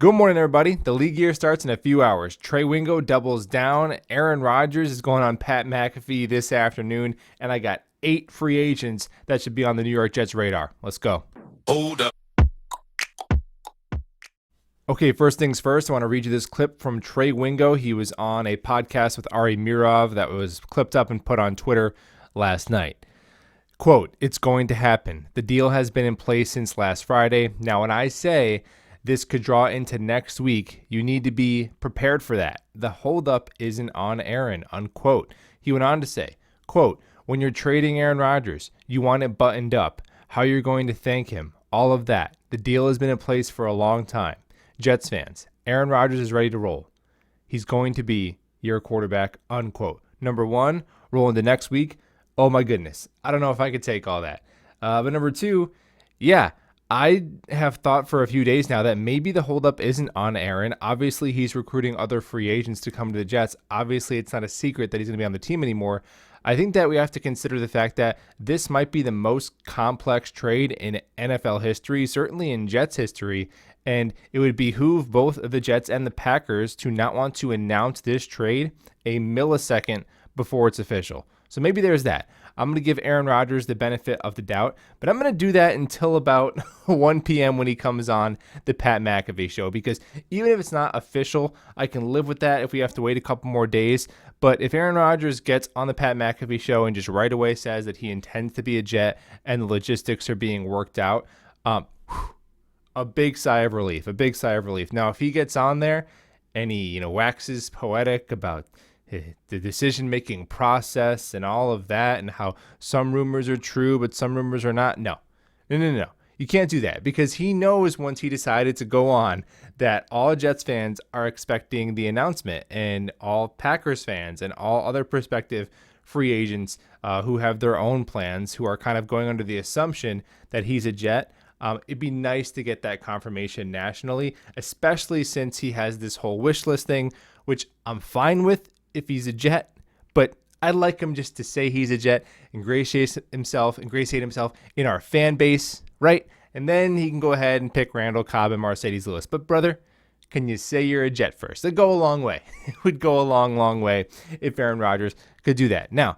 Good morning, everybody. The league year starts in a few hours. Trey Wingo doubles down. Aaron Rodgers is going on Pat McAfee this afternoon. And I got 8 free agents that should be on the New York Jets radar. Let's go. Hold up. Okay, first things first, I want to read you this clip from Trey Wingo. He was on a podcast with Ari Mirov that was clipped up and put on Twitter last night. Quote, "It's going to happen. The deal has been in place since last Friday. Now, when I say this could draw into next week, you need to be prepared for that. The holdup isn't on Aaron," unquote. He went on to say, quote, "When you're trading Aaron Rodgers, you want it buttoned up, how you're going to thank him, all of that. The deal has been in place for a long time. Jets fans, Aaron Rodgers is ready to roll. He's going to be your quarterback," unquote. Number one, roll into next week. Oh my goodness. I don't know if I could take all that. But number two, yeah, I have thought for a few days now that maybe the holdup isn't on Aaron. Obviously, he's recruiting other free agents to come to the Jets. Obviously, it's not a secret that he's going to be on the team anymore. I think that we have to consider the fact that this might be the most complex trade in NFL history, certainly in Jets history, and it would behoove both the Jets and the Packers to not want to announce this trade a millisecond before it's official. So maybe there's that. I'm going to give Aaron Rodgers the benefit of the doubt, but I'm going to do that until about 1 p.m. when he comes on the Pat McAfee show, because even if it's not official, I can live with that if we have to wait a couple more days. But if Aaron Rodgers gets on the Pat McAfee show and just right away says that he intends to be a Jet and the logistics are being worked out, a big sigh of relief, Now, if he gets on there and he, waxes poetic about the decision-making process and all of that and how some rumors are true, but some rumors are not. No. You can't do that, because he knows once he decided to go on that all Jets fans are expecting the announcement, and all Packers fans and all other prospective free agents who have their own plans, who are kind of going under the assumption that he's a Jet. It'd be nice to get that confirmation nationally, especially since he has this whole wish list thing, which I'm fine with if he's a Jet, but I'd like him just to say he's a Jet, ingratiate himself in our fan base, right? And then he can go ahead and pick Randall Cobb and Mercedes Lewis. But brother, can you say you're a Jet first? It'd go a long way. It would go a long, long way if Aaron Rodgers could do that. Now,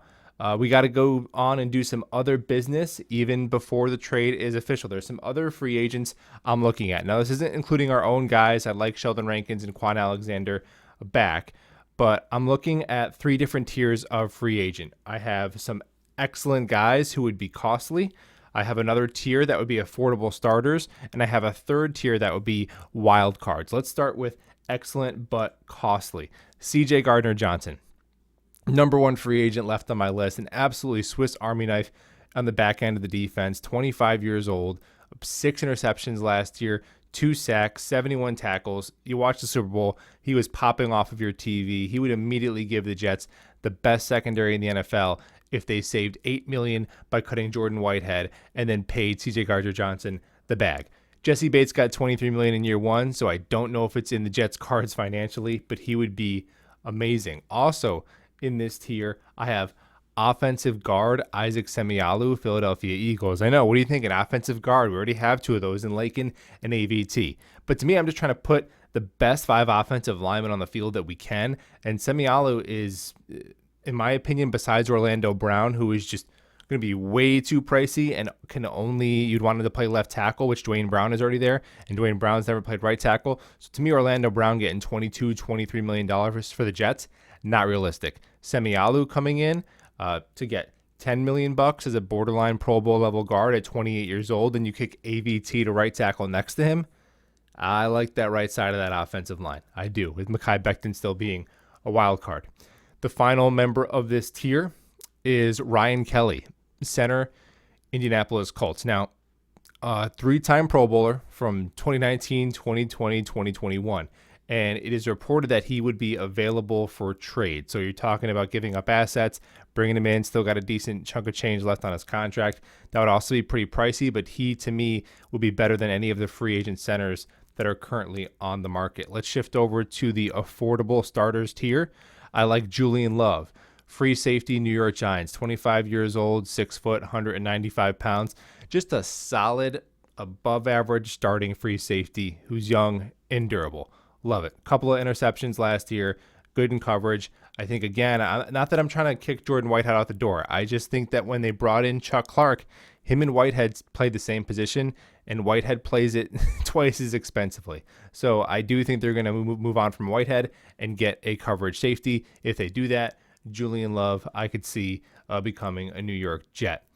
we got to go on and do some other business even before the trade is official. There's some other free agents I'm looking at. Now, this isn't including our own guys. I like Sheldon Rankins and Quan Alexander back, but I'm looking at 3 different tiers of free agent. I have some excellent guys who would be costly. I have another tier that would be affordable starters, and I have a third tier that would be wild cards. Let's start with excellent but costly. CJ Gardner-Johnson. Number 1 free agent left on my list, an absolutely Swiss Army knife on the back end of the defense, 25 years old, 6 interceptions last year, 2 sacks, 71 tackles. You watch the Super Bowl, he was popping off of your TV. He would immediately give the Jets the best secondary in the NFL if they saved $8 million by cutting Jordan Whitehead and then paid CJ Gardner-Johnson the bag. Jesse Bates got $23 million in year 1, so I don't know if it's in the Jets' cards financially, but he would be amazing. Also, in this tier, I have offensive guard Isaac Semialu, Philadelphia Eagles. I know, what do you think? An offensive guard. We already have 2 of those in Lakin and AVT. But to me, I'm just trying to put the best 5 offensive linemen on the field that we can. And Semialu is, in my opinion, besides Orlando Brown, who is just going to be way too pricey and you'd want him to play left tackle, which Dwayne Brown is already there, and Dwayne Brown's never played right tackle. So to me, Orlando Brown getting $23 million for the Jets, not realistic. Semialu coming in to get $10 million as a borderline Pro Bowl level guard at 28 years old, and you kick AVT to right tackle next to him. I like that right side of that offensive line. I do, with Mekhi Becton still being a wild card. The final member of this tier is Ryan Kelly, center, Indianapolis Colts. Now, 3-time Pro Bowler from 2019, 2020, 2021. And it is reported that he would be available for trade. So you're talking about giving up assets, bringing him in, still got a decent chunk of change left on his contract. That would also be pretty pricey, but he, to me, would be better than any of the free agent centers that are currently on the market. Let's shift over to the affordable starters tier. I like Julian Love, free safety, New York Giants, 25 years old, 6 foot, 195 pounds. Just a solid above average starting free safety who's young and durable. Love it. Couple of interceptions last year, good in coverage. I think, again, not that I'm trying to kick Jordan Whitehead out the door. I just think that when they brought in Chuck Clark, him and Whitehead played the same position, and Whitehead plays it twice as expensively. So I do think they're going to move on from Whitehead and get a coverage safety. If they do that, Julian Love, I could see becoming a New York Jet.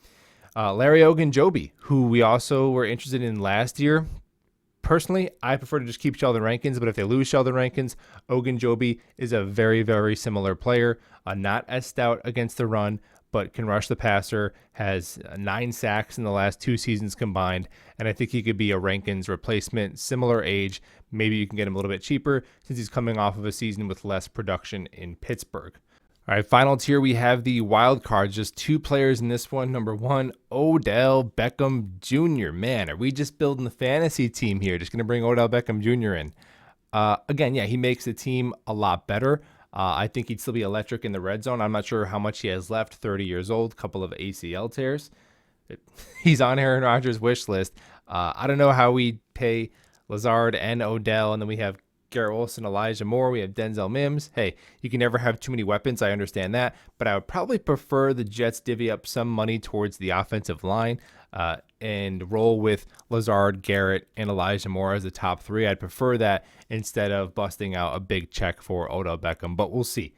Larry Ogunjobi, who we also were interested in last year. Personally, I prefer to just keep Sheldon Rankins, but if they lose Sheldon Rankins, Ogunjobi is a very, very similar player. Not as stout against the run, but can rush the passer, has 9 sacks in the last 2 seasons combined, and I think he could be a Rankins replacement, similar age. Maybe you can get him a little bit cheaper since he's coming off of a season with less production in Pittsburgh. All right, final tier, we have the wild cards. Just 2 players in this one. Number 1, Odell Beckham Jr. Man, are we just building the fantasy team here? Just going to bring Odell Beckham Jr. in. Again, yeah, he makes the team a lot better. I think he'd still be electric in the red zone. I'm not sure how much he has left, 30 years old, couple of ACL tears. He's on Aaron Rodgers' wish list. I don't know how we pay Lazard and Odell, and then we have Garrett Wilson, Elijah Moore, we have Denzel Mims. Hey, you can never have too many weapons. I understand that, but I would probably prefer the Jets divvy up some money towards the offensive line and roll with Lazard, Garrett, and Elijah Moore as the top 3. I'd prefer that instead of busting out a big check for Odell Beckham, but we'll see.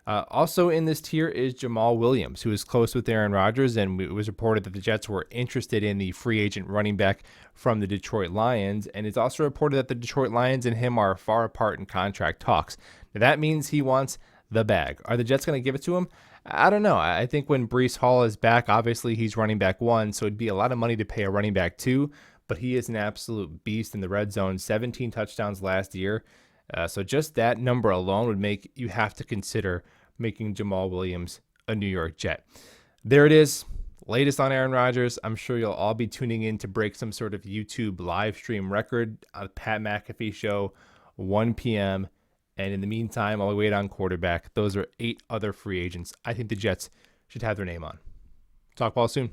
Also in this tier is Jamal Williams, who is close with Aaron Rodgers, and it was reported that the Jets were interested in the free agent running back from the Detroit Lions, and it's also reported that the Detroit Lions and him are far apart in contract talks. Now, that means he wants the bag. Are the Jets going to give it to him? I don't know. I think when Breece Hall is back, obviously he's running back 1, so it'd be a lot of money to pay a running back 2, but he is an absolute beast in the red zone, 17 touchdowns last year. So just that number alone would make you have to consider making Jamal Williams a New York Jet. There it is. Latest on Aaron Rodgers. I'm sure you'll all be tuning in to break some sort of YouTube live stream record on the Pat McAfee Show, 1 p.m. And in the meantime, I'll wait on quarterback. Those are 8 other free agents I think the Jets should have their name on. Talk ball soon.